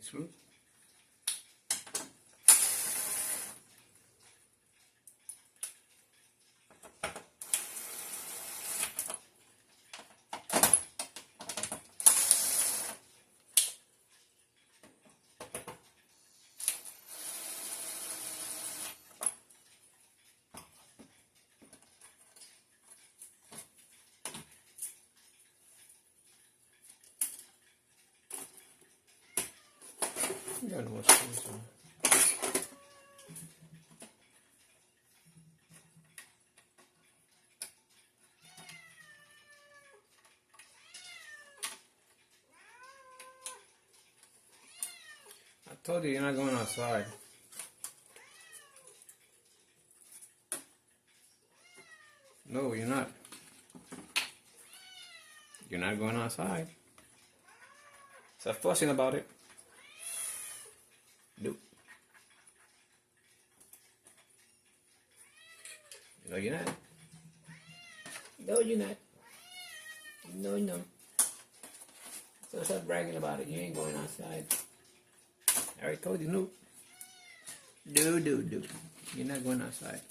screw. You gotta know what screws are. I told you you're not going outside. No, you're not. You're not going outside. Stop fussing about it. Nope. No, you're not. No, you're not. No, no. So stop bragging about it. You ain't going outside. I already told you, no. No. You're not going outside.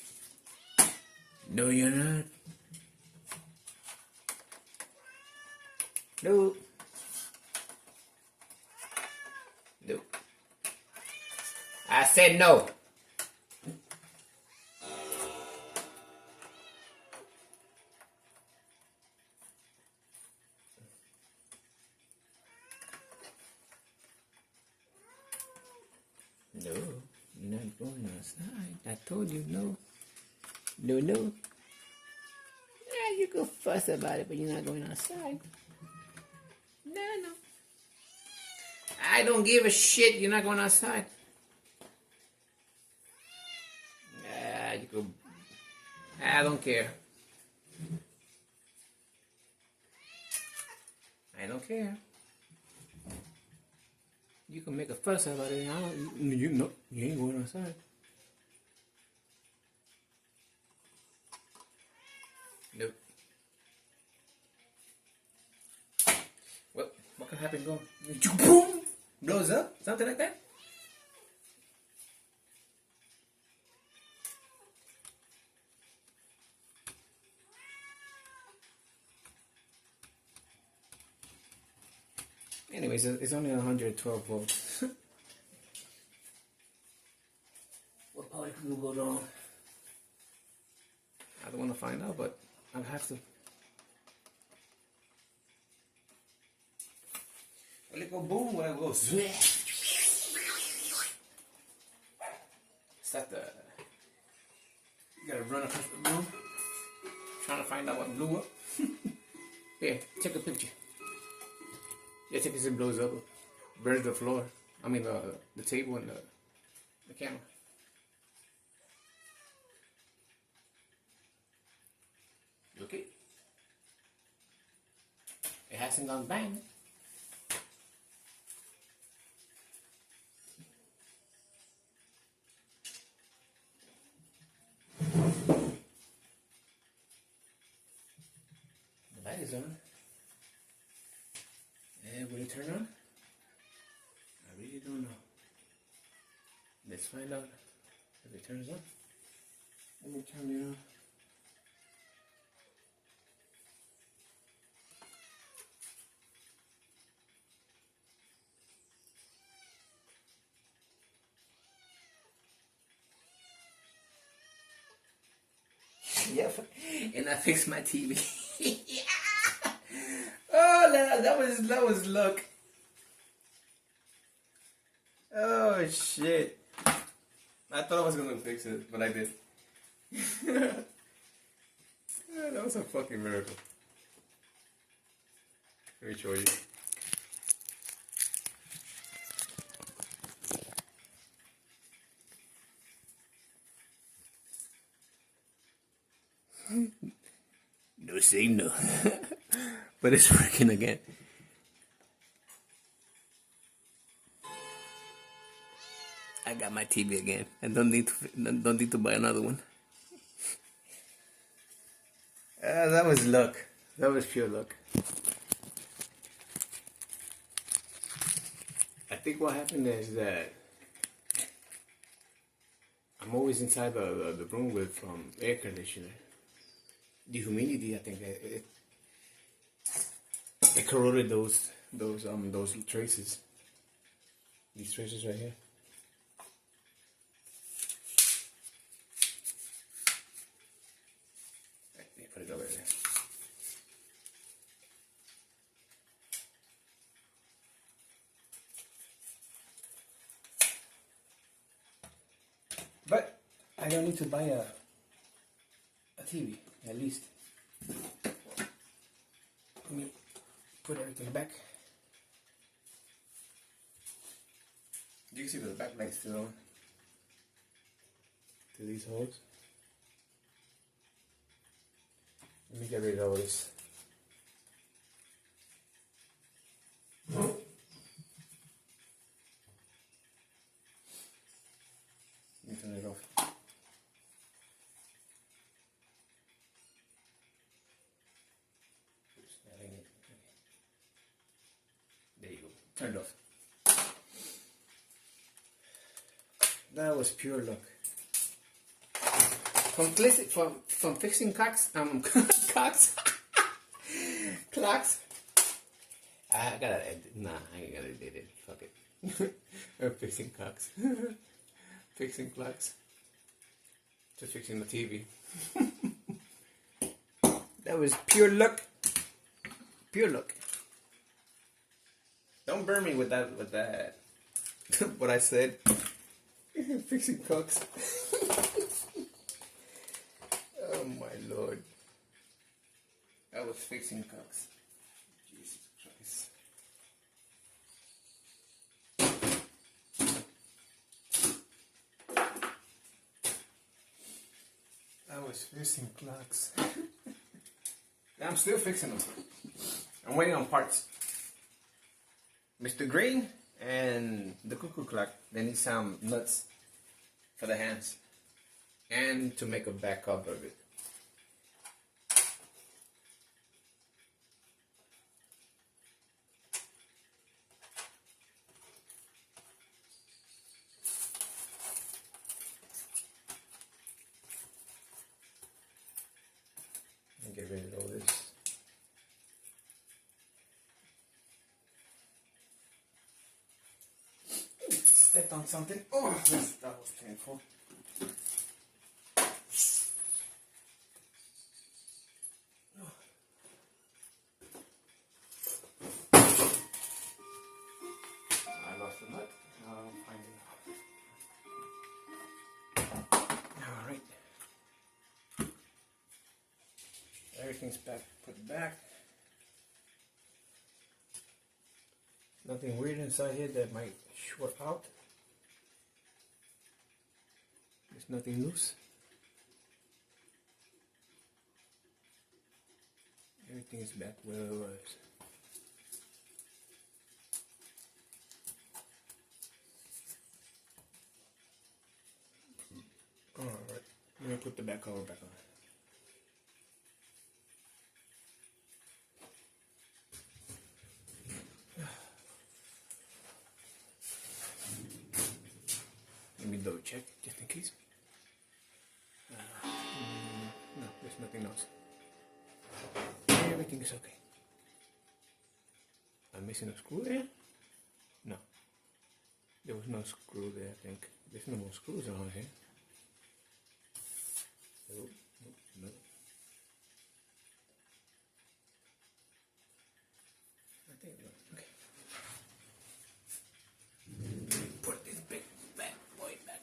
No, you're not. No. No. I said no. No, you're not going outside. I told you no. No. Yeah, you can fuss about it, but you're not going outside. No. I don't give a shit. You're not going outside. Yeah, you go. I don't care. I don't care. You can make a fuss about it. You ain't going outside. Nope. Well, what can happen? Go. Boom! Blows up? Something like that? Anyways, it's only 112 volts. What power could go wrong? I don't want to find out, but I have to. Will it go boom or it goes? Is that the? You gotta run across the room, trying to find out what blew up. Here, take a picture. Yeah, check this. It blows up, burns the floor. I mean the table and the camera. Okay. It hasn't gone bang. The light is on. And will it turn on? I really don't know. Let's find out if it turns on. Let me turn it on. Yep, and I fixed my TV. Oh, that was luck. Oh shit! I thought I was gonna fix it, but I did. That was a fucking miracle. Let me show you. No signal. But it's working again. I got my TV again. I don't need to buy another one. That was luck. That was pure luck. I think what happened is that I'm always inside the room with air conditioner. The humidity, I think it corroded those traces. These traces right here. Let me put it over there. But I don't need to buy a TV, at least. Let me put everything back. You can see the backlight still on to these holes. Let me get rid of all this. Let me turn it off. There you go. Turned off. That was pure luck. From fixing clocks, clocks, clocks. I gotta edit. Nah, I ain't gotta edit it. Fuck it. I'm fixing clocks. Fixing clocks. To fixing the TV. That was pure luck. Pure luck. Don't burn me with that. What I said. Fixing clocks. Oh my Lord. I was fixing clocks. Jesus Christ. I was fixing clocks. I'm still fixing them. I'm waiting on parts. Mr. Green and the cuckoo clock, they need some nuts for the hands and to make a back cover of it. And get rid of all this. Stepped on something. Oh, that was painful. I lost the nut. I'll find it now. Alright. Everything's back. Put back. Nothing weird inside here that might short out. There's nothing loose. Everything is back where it was. Alright, I'm going to put the back cover back on. Let me double check just in case. No, there's nothing else. Everything is okay. I'm missing a screw there? No. There was no screw there, I think. There's no more screws around here. Oh, no. I think no. Okay. Put this big bad boy back.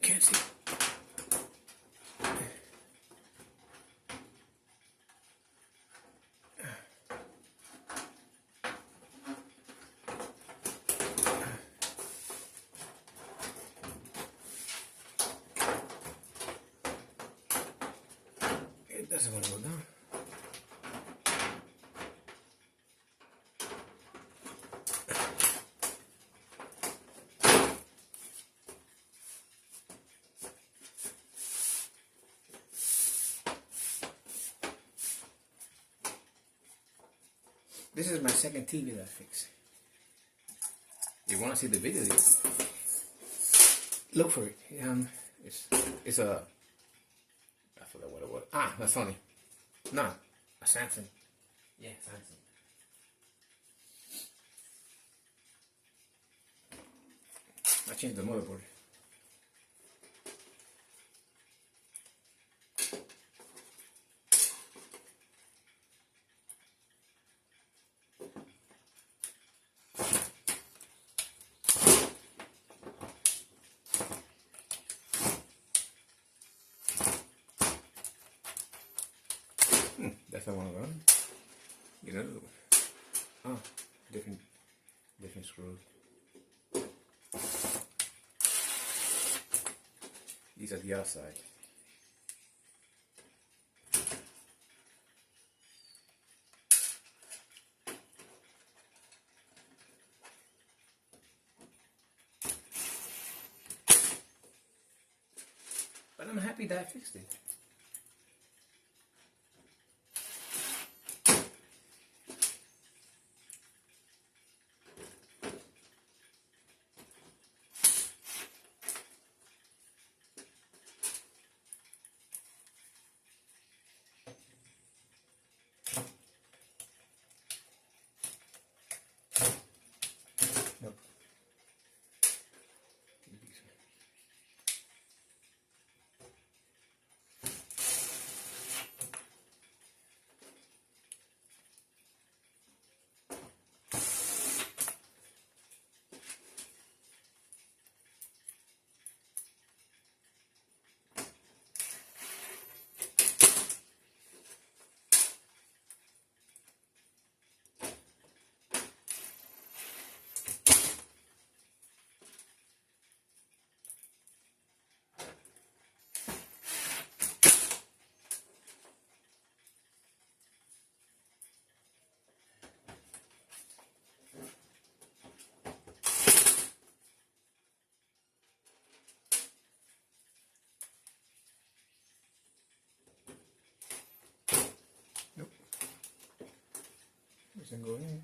Can't see. It doesn't want to go down. This is my second TV that I fixed. You want to see the video? Look for it. It's a, I forgot what it was. Ah, that's Sony. No, a Samsung. Yeah, Samsung. I changed the motherboard. That's not one of them. You know, oh, different screws. These are the other side. But I'm happy that I fixed it. Nope. Nope. Doesn't go in.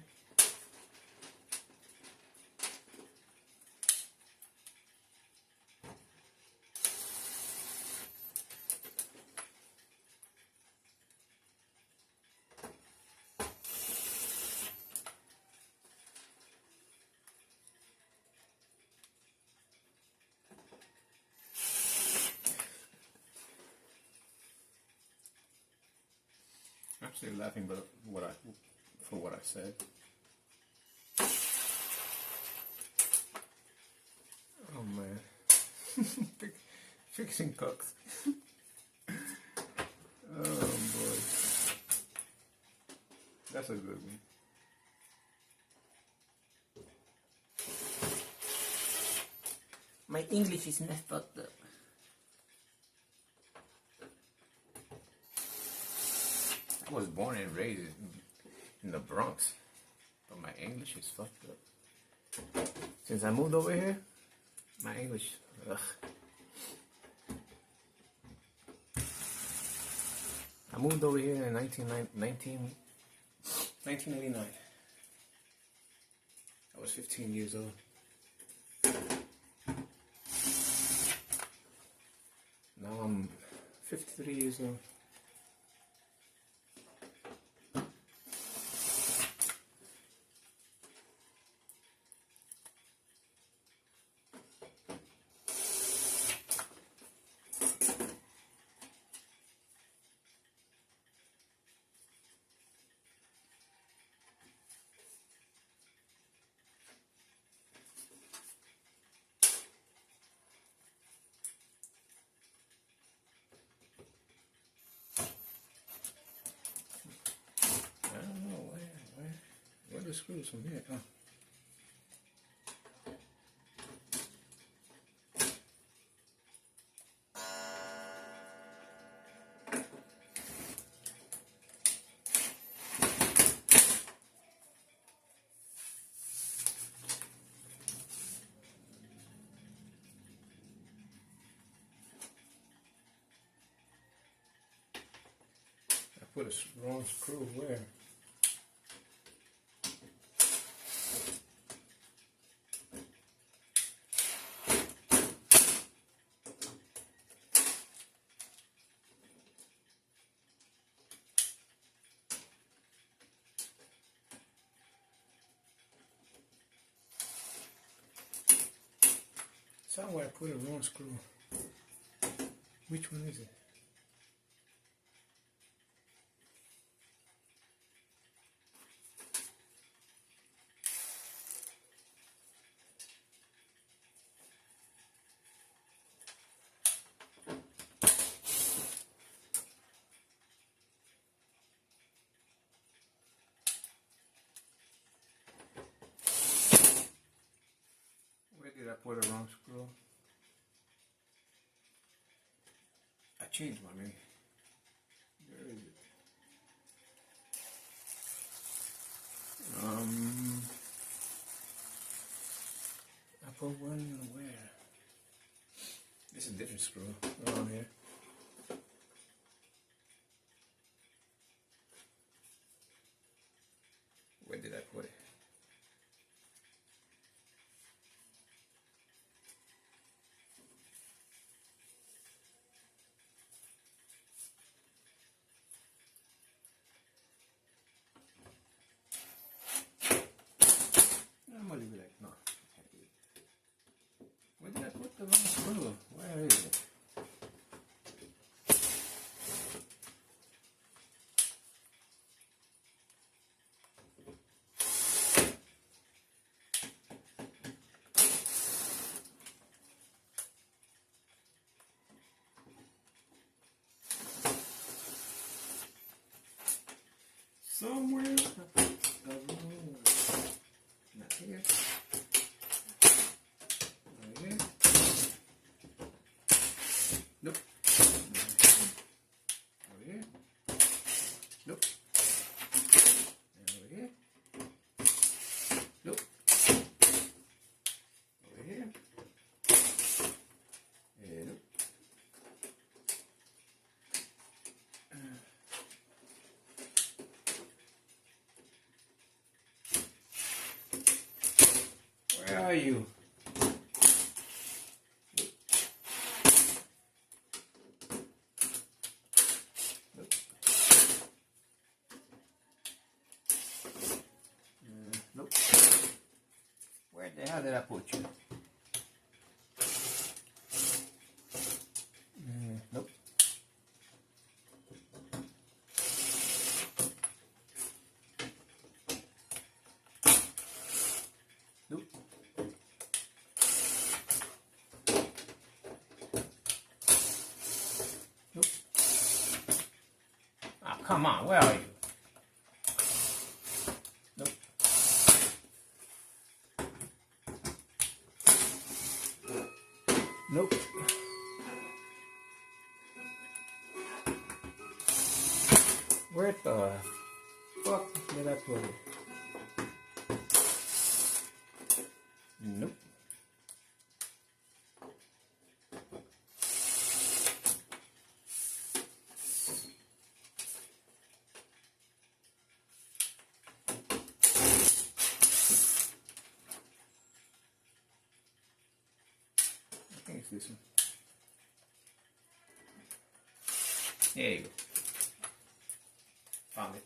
I'm still laughing, but for what I said. Oh man, fixing cooks. Oh boy, that's a good one. My English is not fucked up. I was born and raised in the Bronx, but my English is fucked up. Since I moved over here, my English, ugh. I moved over here in 1989. I was 15 years old. Now I'm 53 years old. Where the screws from here? Oh. I put a wrong screw where? Somewhere I put a wrong screw. Which one is it? Where did I put a wrong screw? I changed my name. Where is it? I put one where? This is a different screw around here. Where did I put it? I'm gonna leave it like no. Where did I put the wrong screw? Where is it? Somewhere. Not here. Right here. Nope. Over here. Nope. And over here. Nope. Over here. And nope. Where are you? Nope. Nope. Where the hell did I put you? Nope. Nope. Nope. Ah, come on, where are you? Nope. Nope. Where the fuck did I put it? Nope. I think it's this one. There you go. Found it.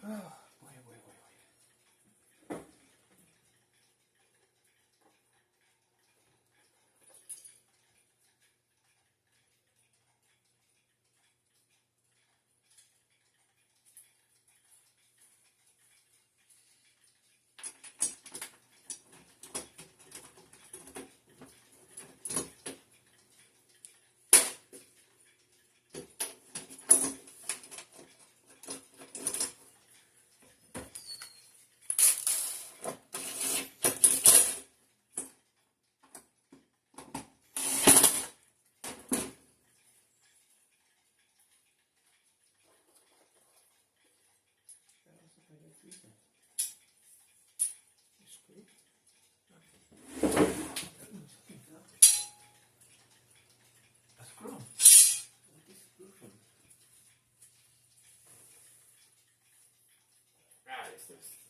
Oh, wait.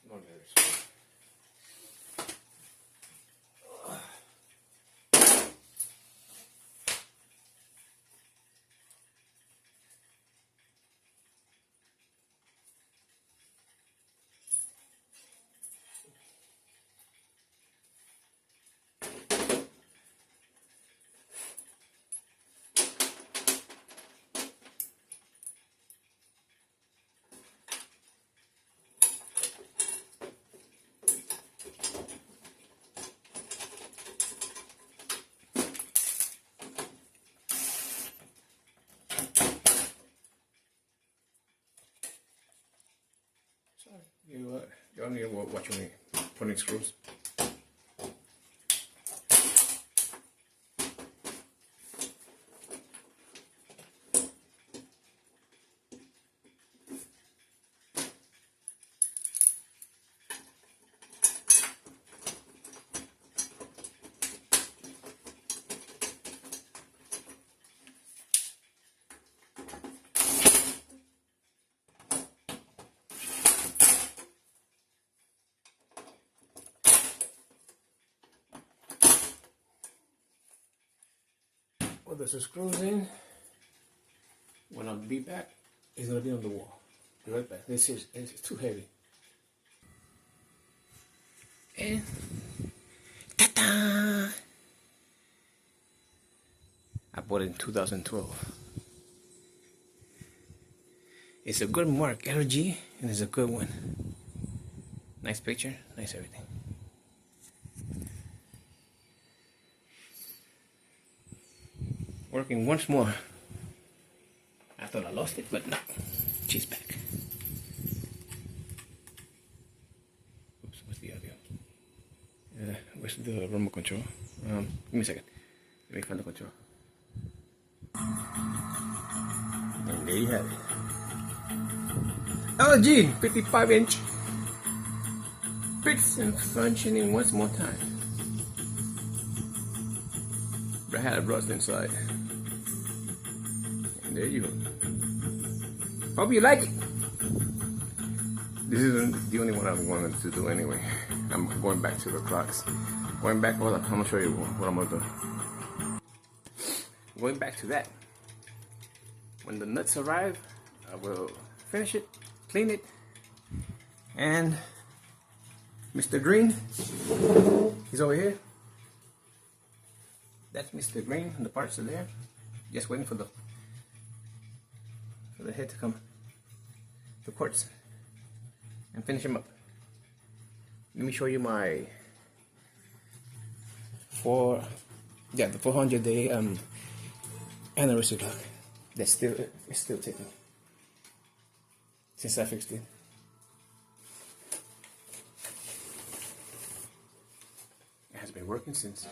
Not very strong. Tell me what you mean. Putting screws. Well, there's the screws in. When I'll be back, it's gonna be on the wall. Be right back. This is it's too heavy. And ta-da! I bought it in 2012. It's a good mark, LG, and it's a good one. Nice picture, nice everything. Working once more. I thought I lost it, but no, she's back. Oops, what's the audio? Where's the remote control? Give me a second. Let me find the control. And there you have it. LG 55-inch. Fixed and functioning once more time. But I had it rust inside. And there you go. Hope you like it. This isn't the only one I'm going to do anyway. I'm going back to the clocks. Going back, hold on, I'm going to show you what I'm going to do. Going back to that. When the nuts arrive, I will finish it, clean it, and Mr. Green, he's over here. That's Mr. Green, the parts are there. Just waiting for the head to come to quartz and finish him up. Let me show you my the 400 day anniversary clock. It's still ticking since I fixed it. It has been working since.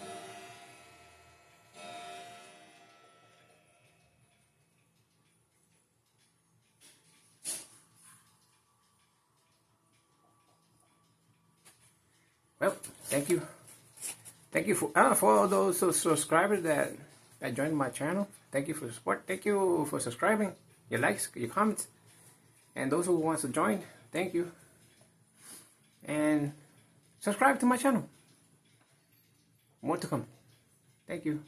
Well, thank you for all those subscribers that joined my channel. Thank you for the support. Thank you for subscribing, your likes, your comments, and those who want to join. Thank you, and subscribe to my channel. More to come. Thank you.